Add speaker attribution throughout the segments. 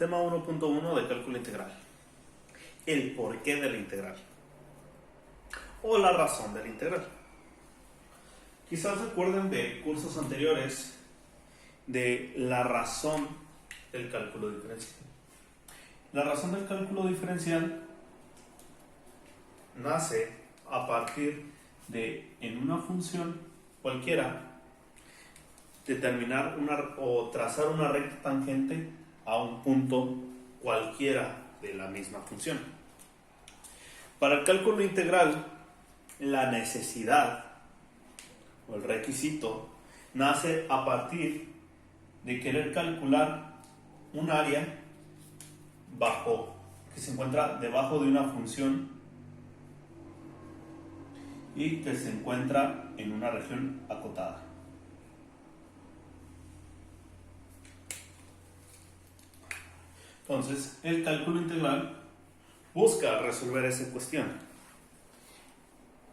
Speaker 1: Tema 1.1 de cálculo integral. El porqué de la integral. O la razón de la integral. Quizás recuerden de cursos anteriores de la razón del cálculo diferencial. La razón del cálculo diferencial nace a partir de, en una función cualquiera, determinar o trazar una recta tangente a un punto cualquiera de la misma función. Para el cálculo integral, la necesidad o el requisito nace a partir de querer calcular un área que se encuentra debajo de una función y que se encuentra en una región acotada. Entonces, el cálculo integral busca resolver esa cuestión.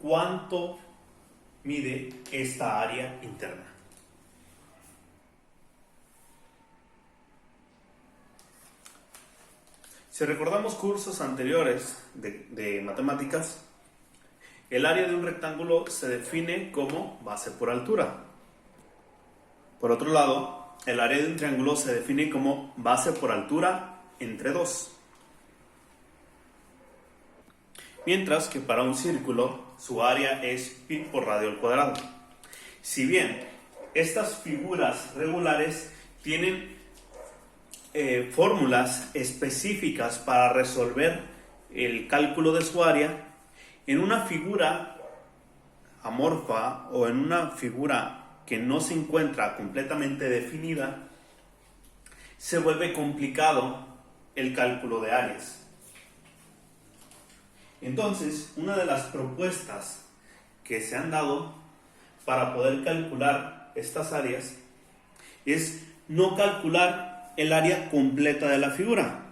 Speaker 1: ¿Cuánto mide esta área interna? Si recordamos cursos anteriores de matemáticas, el área de un rectángulo se define como base por altura. Por otro lado, el área de un triángulo se define como base por altura entre 2. Mientras que para un círculo, su área es pi por radio al cuadrado. Si bien estas figuras regulares tienen fórmulas específicas para resolver el cálculo de su área, en una figura amorfa o en una figura que no se encuentra completamente definida, se vuelve complicado el cálculo de áreas. Entonces, una de las propuestas que se han dado para poder calcular estas áreas es no calcular el área completa de la figura,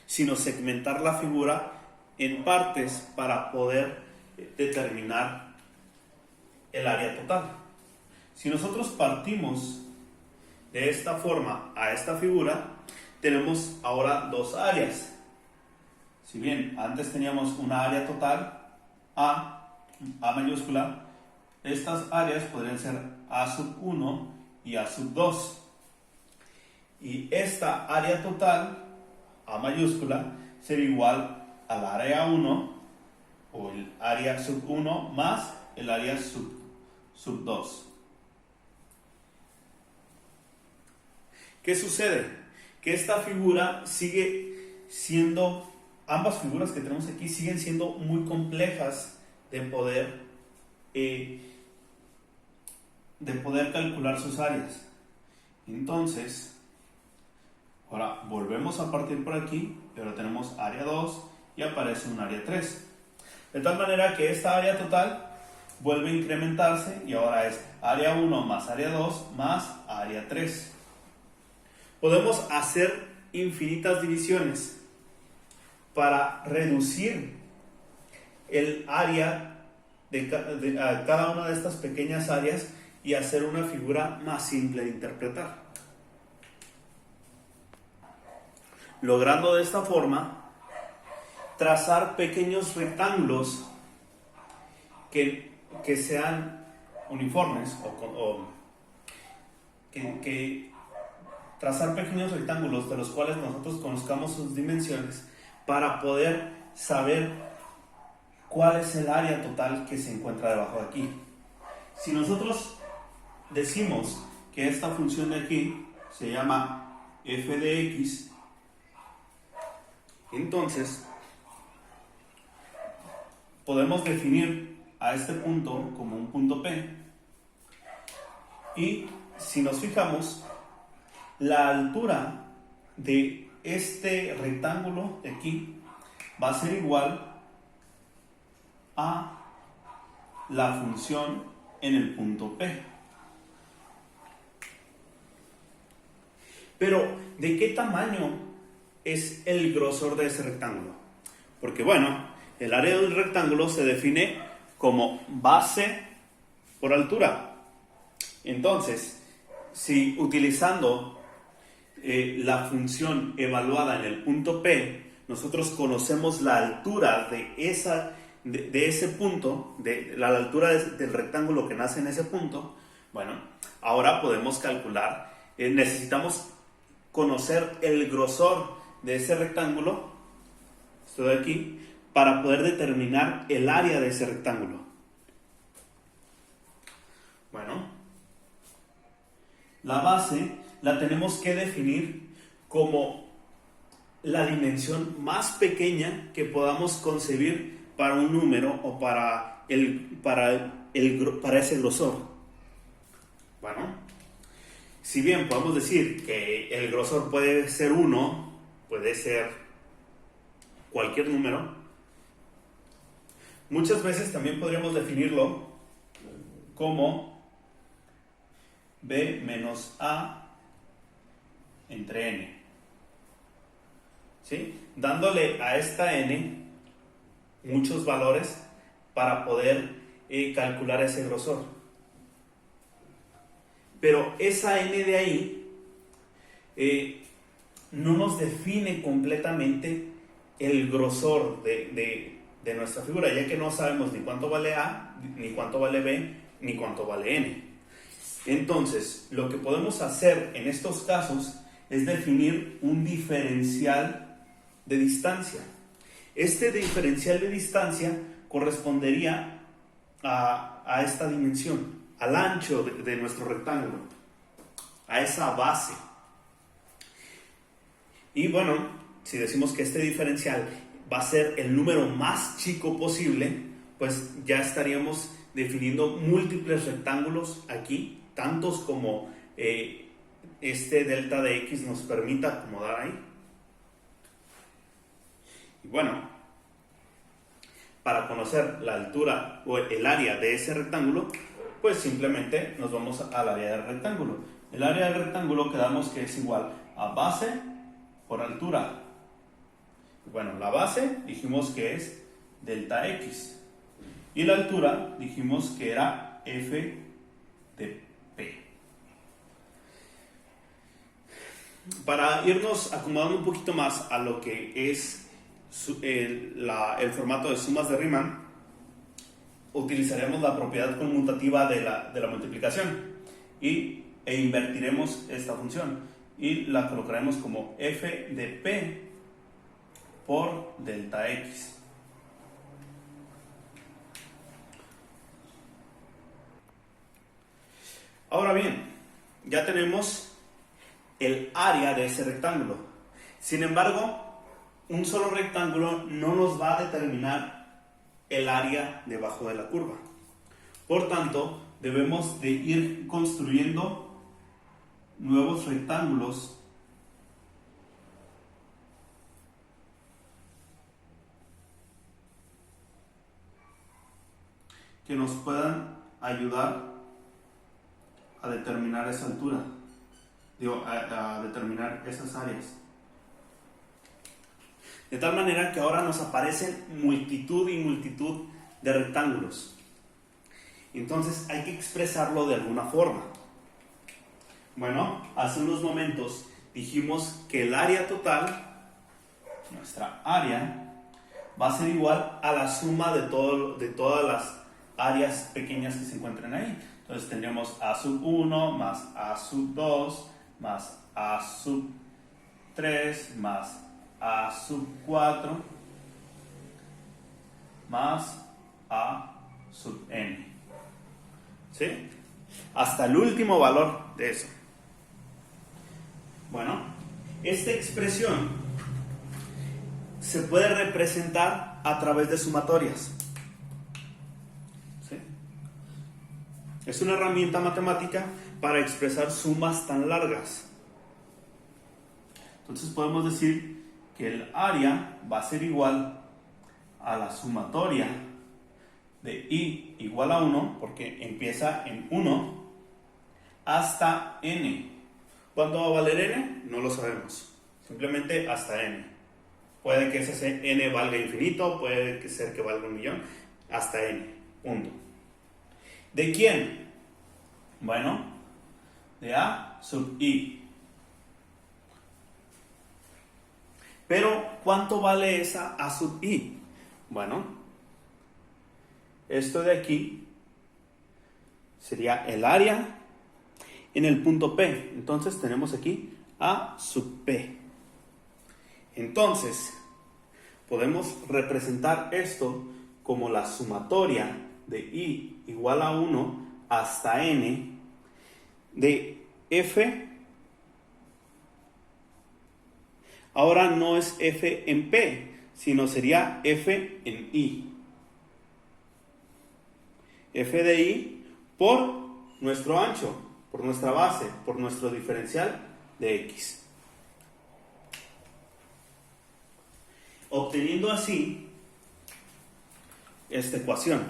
Speaker 1: sino segmentar la figura en partes para poder determinar el área total. Si nosotros partimos de esta forma a esta figura, tenemos ahora dos áreas. Si bien antes teníamos una área total, A mayúscula, estas áreas podrían ser A sub 1 y A sub 2. Y esta área total, A mayúscula, sería igual al área 1 o el área sub 1 más el área sub 2. ¿Qué sucede? Que esta figura sigue siendo, ambas figuras que tenemos aquí siguen siendo muy complejas de poder calcular sus áreas. Entonces, ahora volvemos a partir por aquí, pero tenemos área 2 y aparece un área 3. De tal manera que esta área total vuelve a incrementarse y ahora es área 1 más área 2 más área 3. Podemos hacer infinitas divisiones para reducir el área de cada una de estas pequeñas áreas y hacer una figura más simple de interpretar. Logrando de esta forma trazar pequeños rectángulos que sean uniformes trazar pequeños rectángulos de los cuales nosotros conozcamos sus dimensiones para poder saber cuál es el área total que se encuentra debajo de aquí. Si nosotros decimos que esta función de aquí se llama f de x, entonces podemos definir a este punto como un punto P, y si nos fijamos, la altura de este rectángulo de aquí va a ser igual a la función en el punto P. Pero, ¿de qué tamaño es el grosor de ese rectángulo? Porque, bueno, el área del rectángulo se define como base por altura. Entonces, si utilizando la función evaluada en el punto P, nosotros conocemos la altura de ese punto, de la altura del rectángulo que nace en ese punto. Bueno, ahora podemos calcular, necesitamos conocer el grosor de ese rectángulo, esto de aquí, para poder determinar el área de ese rectángulo. Bueno, la base la tenemos que definir como la dimensión más pequeña que podamos concebir para un número o para ese grosor. Bueno, si bien podemos decir que el grosor puede ser 1, puede ser cualquier número, muchas veces también podríamos definirlo como b menos a entre n, ¿sí? Dándole a esta n muchos valores para poder calcular ese grosor. Pero esa n de ahí no nos define completamente el grosor de nuestra figura, ya que no sabemos ni cuánto vale a, ni cuánto vale b, ni cuánto vale n. Entonces, lo que podemos hacer en estos casos es definir un diferencial de distancia. Este diferencial de distancia correspondería a esta dimensión, al ancho de nuestro rectángulo, a esa base. Y bueno, si decimos que este diferencial va a ser el número más chico posible, pues ya estaríamos definiendo múltiples rectángulos aquí, tantos como este delta de x nos permita acomodar ahí. Y bueno, para conocer la altura o el área de ese rectángulo, pues simplemente nos vamos al área del rectángulo. El área del rectángulo quedamos que es igual a base por altura. Bueno, la base dijimos que es delta x y la altura dijimos que era f de p. Para irnos acomodando un poquito más a lo que es el formato de sumas de Riemann, utilizaremos la propiedad conmutativa de la multiplicación e invertiremos esta función y la colocaremos como f de p por delta x. Ahora bien, ya tenemos el área de ese rectángulo. Sin embargo, un solo rectángulo no nos va a determinar el área debajo de la curva. Por tanto, debemos de ir construyendo nuevos rectángulos que nos puedan ayudar a determinar esa altura, a determinar esas áreas. De tal manera que ahora nos aparecen multitud y multitud de rectángulos. Entonces hay que expresarlo de alguna forma. Bueno, hace unos momentos dijimos que el área total, nuestra área, va a ser igual a la suma de todas las áreas pequeñas que se encuentran ahí. Entonces tendríamos a sub 1 más a sub 2 más a sub 3 más a sub 4 más a sub n. ¿Sí? Hasta el último valor de eso. Bueno, esta expresión se puede representar a través de sumatorias. ¿Sí? Es una herramienta matemática para expresar sumas tan largas. Entonces podemos decir que el área va a ser igual a la sumatoria de i igual a 1, porque empieza en 1, hasta n. ¿Cuánto va a valer n? No lo sabemos. Simplemente hasta n. Puede que ese n valga infinito, puede ser que valga 1.000.000, hasta n. Punto. ¿De quién? Bueno, de a sub i. Pero, ¿cuánto vale esa A sub I? Bueno, esto de aquí sería el área en el punto P. Entonces tenemos aquí A sub P. Entonces, podemos representar esto como la sumatoria de I igual a 1 hasta N de F. Ahora no es F en P, sino sería F en I. F de I por nuestro ancho, por nuestra base, por nuestro diferencial de X. Obteniendo así esta ecuación,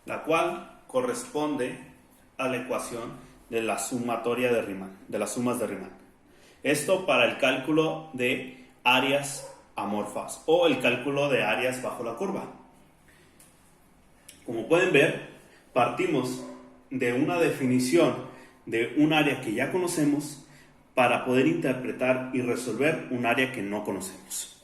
Speaker 1: la cual corresponde a la ecuación de la sumatoria de Riemann, de las sumas de Riemann. Esto para el cálculo de áreas amorfas o el cálculo de áreas bajo la curva. Como pueden ver, partimos de una definición de un área que ya conocemos para poder interpretar y resolver un área que no conocemos.